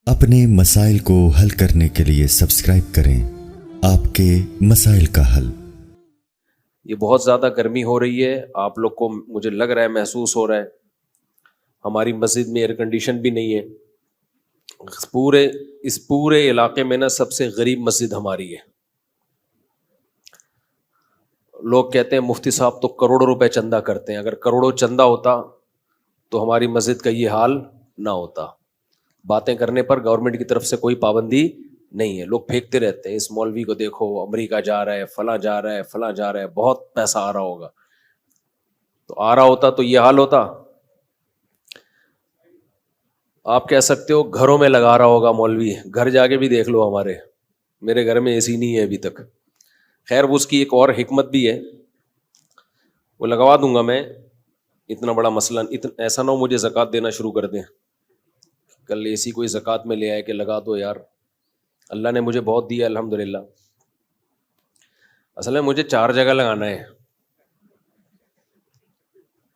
اپنے مسائل کو حل کرنے کے لیے سبسکرائب کریں آپ کے مسائل کا حل۔ یہ بہت زیادہ گرمی ہو رہی ہے، آپ لوگ کو مجھے لگ رہا ہے محسوس ہو رہا ہے۔ ہماری مسجد میں ایئر کنڈیشن بھی نہیں ہے۔ اس پورے علاقے میں نا سب سے غریب مسجد ہماری ہے۔ لوگ کہتے ہیں مفتی صاحب تو کروڑوں روپے چندہ کرتے ہیں، اگر کروڑوں چندہ ہوتا تو ہماری مسجد کا یہ حال نہ ہوتا۔ باتیں کرنے پر گورنمنٹ کی طرف سے کوئی پابندی نہیں ہے، لوگ پھینکتے رہتے ہیں، اس مولوی کو دیکھو امریکہ جا رہا ہے، فلاں جا رہا ہے، فلاں جا رہا ہے، بہت پیسہ آ رہا ہوگا۔ تو آ رہا ہوتا تو یہ حال ہوتا؟ آپ کہہ سکتے ہو گھروں میں لگا رہا ہوگا مولوی، گھر جا کے بھی دیکھ لو، میرے گھر میں اے سی نہیں ہے ابھی تک۔ خیر اس کی ایک اور حکمت بھی ہے، وہ لگوا دوں گا میں۔ اتنا بڑا مسئلہ ایسا نہ ہو مجھے زکوٰۃ دینا شروع کر دیں، کل اے سی کوئی زکوٰۃ میں لے آئے کہ لگا دو یار، اللہ نے مجھے بہت دیا الحمدللہ۔ اصل میں مجھے 4 جگہ لگانا ہے۔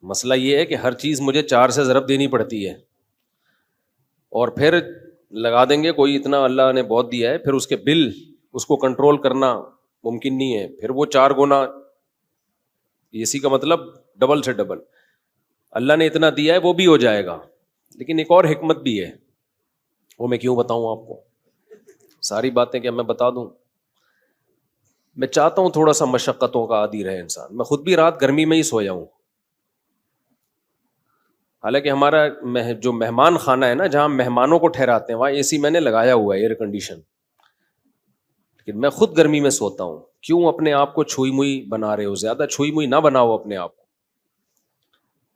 مسئلہ یہ ہے کہ ہر چیز مجھے 4 سے ضرب دینی پڑتی ہے، اور پھر لگا دیں گے کوئی، اتنا اللہ نے بہت دیا ہے، پھر اس کے بل اس کو کنٹرول کرنا ممکن نہیں ہے، پھر وہ 4 گنا اے سی کا مطلب ڈبل سے ڈبل۔ اللہ نے اتنا دیا ہے وہ بھی ہو جائے گا، لیکن ایک اور حکمت بھی ہے، وہ میں کیوں بتاؤں آپ کو، ساری باتیں کیا میں بتا دوں؟ میں چاہتا ہوں تھوڑا سا مشقتوں کا عادی رہے انسان۔ میں خود بھی رات گرمی میں ہی سویا ہوں، حالانکہ ہمارا جو مہمان خانہ ہے نا، جہاں مہمانوں کو ٹھہراتے ہیں، وہاں اے سی میں نے لگایا ہوا ہے، ایئر کنڈیشن، لیکن میں خود گرمی میں سوتا ہوں۔ کیوں اپنے آپ کو چھوئی موئی بنا رہے ہو؟ زیادہ چھوئی موئی نہ بناؤ اپنے آپ کو۔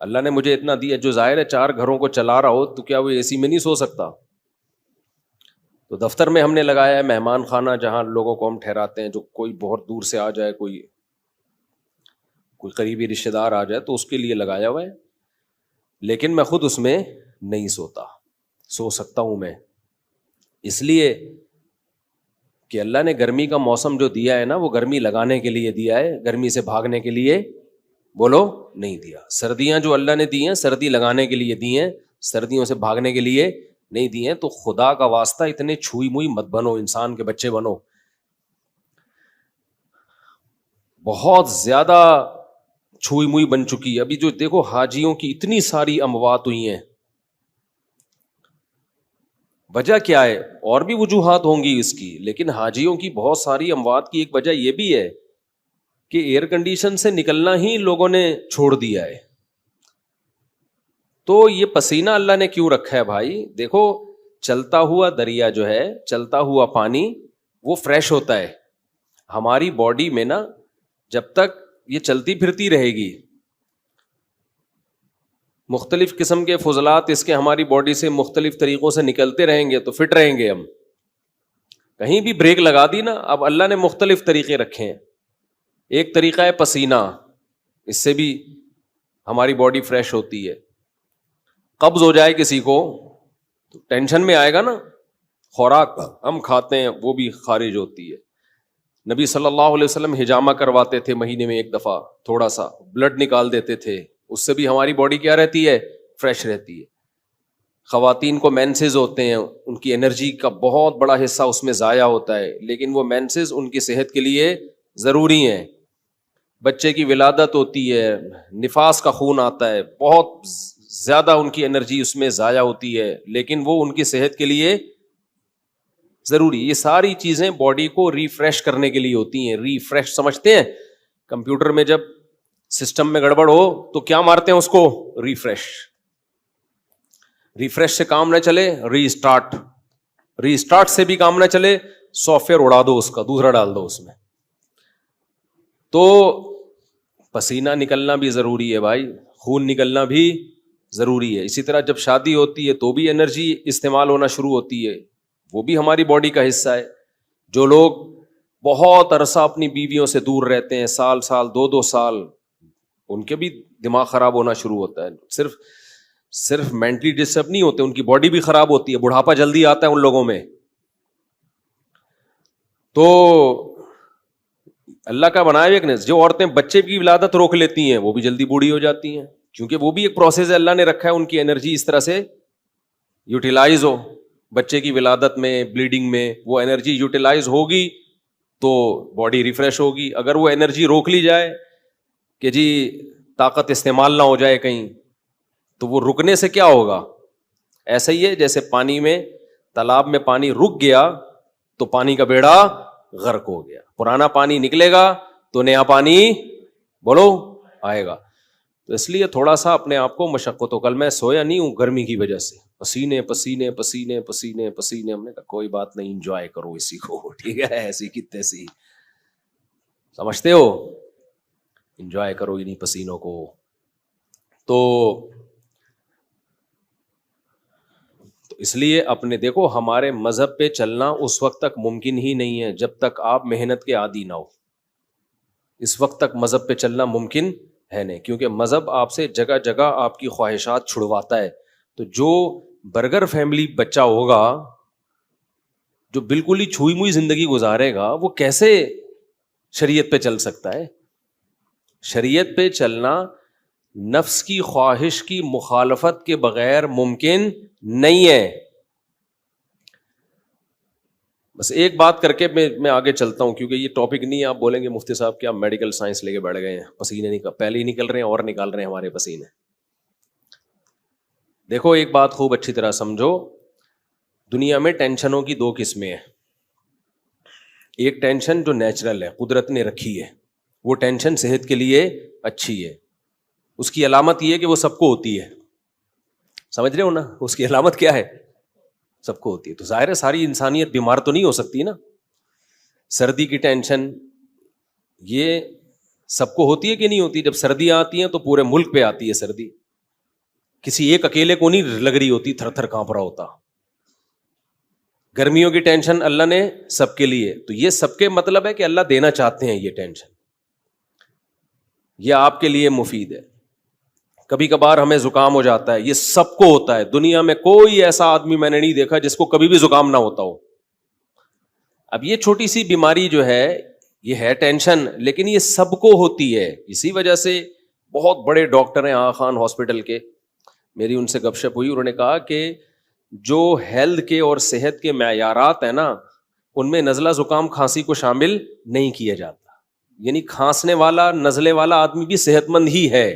اللہ نے مجھے اتنا دیا، جو ظاہر ہے 4 گھروں کو چلا رہا ہو تو کیا وہ اے سی میں نہیں سو سکتا؟ تو دفتر میں ہم نے لگایا ہے، مہمان خانہ جہاں لوگوں کو ہم ٹھہراتے ہیں، جو کوئی بہت دور سے آ جائے، کوئی قریبی رشتہ دار آ جائے تو اس کے لیے لگایا ہوا ہے، لیکن میں خود اس میں نہیں سوتا۔ سو سکتا ہوں میں اس لیے کہ اللہ نے گرمی کا موسم جو دیا ہے نا، وہ گرمی لگانے کے لیے دیا ہے، گرمی سے بھاگنے کے لیے بولو نہیں دیا۔ سردیاں جو اللہ نے دی ہیں، سردی لگانے کے لیے دی ہیں، سردیوں سے بھاگنے کے لیے نہیں دی ہیں۔ تو خدا کا واسطہ اتنے چھوئی موئی مت بنو، انسان کے بچے بنو۔ بہت زیادہ چھوئی موئی بن چکی ہے۔ ابھی جو دیکھو حاجیوں کی اتنی ساری اموات ہوئی ہیں، وجہ کیا ہے؟ اور بھی وجوہات ہوں گی اس کی، لیکن حاجیوں کی بہت ساری اموات کی ایک وجہ یہ بھی ہے کہ ایئر کنڈیشن سے نکلنا ہی لوگوں نے چھوڑ دیا ہے۔ تو یہ پسینہ اللہ نے کیوں رکھا ہے بھائی؟ دیکھو چلتا ہوا دریا جو ہے، چلتا ہوا پانی، وہ فریش ہوتا ہے۔ ہماری باڈی میں نا جب تک یہ چلتی پھرتی رہے گی، مختلف قسم کے فضلات اس کے ہماری باڈی سے مختلف طریقوں سے نکلتے رہیں گے تو فٹ رہیں گے ہم۔ کہیں بھی بریک لگا دی نا، اب اللہ نے مختلف طریقے رکھے ہیں۔ ایک طریقہ ہے پسینہ، اس سے بھی ہماری باڈی فریش ہوتی ہے۔ قبض ہو جائے کسی کو تو ٹینشن میں آئے گا نا، خوراک ہم کھاتے ہیں وہ بھی خارج ہوتی ہے۔ نبی صلی اللہ علیہ وسلم حجامہ کرواتے تھے، مہینے میں ایک دفعہ تھوڑا سا بلڈ نکال دیتے تھے، اس سے بھی ہماری باڈی کیا رہتی ہے؟ فریش رہتی ہے۔ خواتین کو مینسز ہوتے ہیں، ان کی انرجی کا بہت بڑا حصہ اس میں ضائع ہوتا ہے، لیکن وہ مینسز ان کی صحت کے لیے ضروری ہیں۔ بچے کی ولادت ہوتی ہے، نفاس کا خون آتا ہے، بہت زیادہ ان کی انرجی اس میں ضائع ہوتی ہے، لیکن وہ ان کی صحت کے لیے ضروری۔ یہ ساری چیزیں باڈی کو ریفریش کرنے کے لیے ہوتی ہیں۔ ریفریش سمجھتے ہیں؟ کمپیوٹر میں جب سسٹم میں گڑبڑ ہو تو کیا مارتے ہیں اس کو؟ ریفریش۔ ریفریش سے کام نہ چلے، ری اسٹارٹ۔ ری اسٹارٹ سے بھی کام نہ چلے، سافٹ ویئر اڑا دو، اس کا دوسرا ڈال دو اس میں۔ تو پسینہ نکلنا بھی ضروری ہے بھائی، خون نکلنا بھی ضروری ہے۔ اسی طرح جب شادی ہوتی ہے تو بھی انرجی استعمال ہونا شروع ہوتی ہے، وہ بھی ہماری باڈی کا حصہ ہے۔ جو لوگ بہت عرصہ اپنی بیویوں سے دور رہتے ہیں، سال 2 سال، ان کے بھی دماغ خراب ہونا شروع ہوتا ہے۔ صرف مینٹلی ڈسٹرب نہیں ہوتے، ان کی باڈی بھی خراب ہوتی ہے، بڑھاپا جلدی آتا ہے ان لوگوں میں۔ تو اللہ کا بنایا ایک نے، جو عورتیں بچے کی ولادت روک لیتی ہیں وہ بھی جلدی بوڑھی ہو جاتی ہیں، کیونکہ وہ بھی ایک پروسیس ہے، اللہ نے رکھا ہے ان کی انرجی اس طرح سے یوٹیلائز ہو۔ بچے کی ولادت میں, بلیڈنگ میں وہ انرجی یوٹیلائز ہوگی تو باڈی ریفریش ہوگی. اگر وہ انرجی روک لی جائے کہ جی طاقت استعمال نہ ہو جائے کہیں, تو وہ رکنے سے کیا ہوگا؟ ایسا ہی ہے جیسے پانی میں, تالاب میں پانی رک گیا تو پانی کا بیڑا غرق ہو گیا. پرانا پانی نکلے گا تو نیا پانی بولو آئے گا. تو اس لیے تھوڑا سا اپنے آپ کو مشقت ہو. کل میں سویا نہیں ہوں گرمی کی وجہ سے, پسینے پسینے پسینے پسینے پسینے. ہم نے کہا کوئی بات نہیں, انجوائے کرو اسی کو, ٹھیک ہے, ایسی کتنے سی سمجھتے ہو, انجوائے کرو انہیں پسینوں کو. تو اس لیے اپنے دیکھو, ہمارے مذہب پہ چلنا اس وقت تک ممکن ہی نہیں ہے جب تک آپ محنت کے عادی نہ ہو. اس وقت تک مذہب پہ چلنا ممکن ہے نہیں, کیونکہ مذہب آپ سے جگہ جگہ آپ کی خواہشات چھڑواتا ہے. تو جو برگر فیملی بچہ ہوگا, جو بالکل ہی چھوئی موئی زندگی گزارے گا, وہ کیسے شریعت پہ چل سکتا ہے؟ شریعت پہ چلنا نفس کی خواہش کی مخالفت کے بغیر ممکن نہیں ہے. بس ایک بات کر کے میں آگے چلتا ہوں, کیونکہ یہ ٹاپک نہیں ہے. آپ بولیں گے مفتی صاحب کیا میڈیکل سائنس لے کے بیٹھ گئے ہیں, پسینے پہلے ہی نکل رہے ہیں اور نکال رہے ہیں ہمارے پسینے. دیکھو ایک بات خوب اچھی طرح سمجھو, دنیا میں ٹینشنوں کی 2 قسمیں ہیں. ایک ٹینشن جو نیچرل ہے, قدرت نے رکھی ہے, وہ ٹینشن صحت کے لیے اچھی ہے. اس کی علامت یہ ہے کہ وہ سب کو ہوتی ہے. سمجھ رہے ہو نا, اس کی علامت کیا ہے؟ سب کو ہوتی ہے. تو ظاہر ہے ساری انسانیت بیمار تو نہیں ہو سکتی نا. سردی کی ٹینشن یہ سب کو ہوتی ہے کہ نہیں ہوتی؟ جب سردیاں آتی ہیں تو پورے ملک پہ آتی ہے سردی, کسی ایک اکیلے کو نہیں لگ رہی ہوتی, تھر تھر کانپ رہا ہوتا. گرمیوں کی ٹینشن اللہ نے سب کے لیے, تو یہ سب کے مطلب ہے کہ اللہ دینا چاہتے ہیں یہ ٹینشن, یہ آپ کے لیے مفید ہے. کبھی کبھار ہمیں زکام ہو جاتا ہے, یہ سب کو ہوتا ہے. دنیا میں کوئی ایسا آدمی میں نے نہیں دیکھا جس کو کبھی بھی زکام نہ ہوتا ہو. اب یہ چھوٹی سی بیماری جو ہے یہ ہے ٹینشن, لیکن یہ سب کو ہوتی ہے. اسی وجہ سے بہت بڑے ڈاکٹر ہیں آغا خان ہاسپٹل کے, میری ان سے گپ شپ ہوئی, انہوں نے کہا کہ جو ہیلتھ کے اور صحت کے معیارات ہیں نا, ان میں نزلہ زکام کھانسی کو شامل نہیں کیا جاتا. یعنی کھانسنے والا نزلے والا آدمی بھی صحت مند ہی ہے.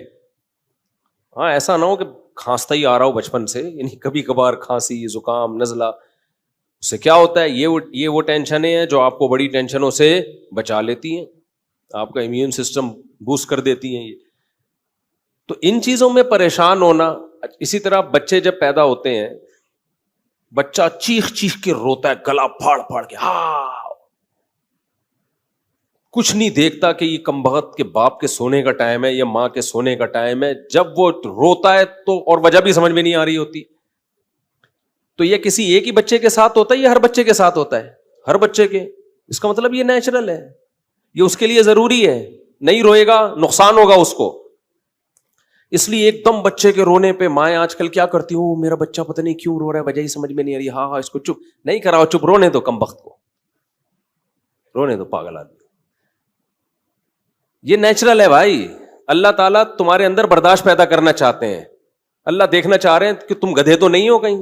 ہاں ایسا نہ ہو کہ کھانستا ہی آ رہا ہو بچپن سے, یعنی کبھی کبھار کھانسی زکام نزلہ, اس سے کیا ہوتا ہے, یہ وہ ٹینشنیں ہیں جو آپ کو بڑی ٹینشنوں سے بچا لیتی ہیں, آپ کا امیون سسٹم بوسٹ کر دیتی ہیں یہ. تو ان چیزوں میں پریشان ہونا. اسی طرح بچے جب پیدا ہوتے ہیں, بچہ چیخ چیخ کے روتا ہے, گلا پھاڑ پھاڑ کے, ہاں کچھ نہیں دیکھتا کہ یہ کمبخت کے باپ کے سونے کا ٹائم ہے یا ماں کے سونے کا ٹائم ہے. جب وہ روتا ہے تو, اور وجہ بھی سمجھ میں نہیں آ رہی ہوتی, تو یہ کسی ایک ہی بچے کے ساتھ ہوتا ہے یا ہر بچے کے ساتھ ہوتا ہے؟ ہر بچے کے. اس کا مطلب یہ نیچرل ہے, یہ اس کے لیے ضروری ہے. نہیں روئے گا نقصان ہوگا اس کو. اس لیے ایک دم بچے کے رونے پہ مائیں آج کل کیا کرتی ہوں, میرا بچہ پتہ نہیں کیوں رو رہا ہے, وجہ ہی سمجھ میں نہیں آ رہی, ہاں اس کو چپ نہیں کراؤ, چپ رونے دو کمبخت کو, رونے دو پاگل آدمی. یہ نیچرل ہے بھائی. اللہ تعالیٰ تمہارے اندر برداشت پیدا کرنا چاہتے ہیں. اللہ دیکھنا چاہ رہے ہیں کہ تم گدھے تو نہیں ہو کہیں.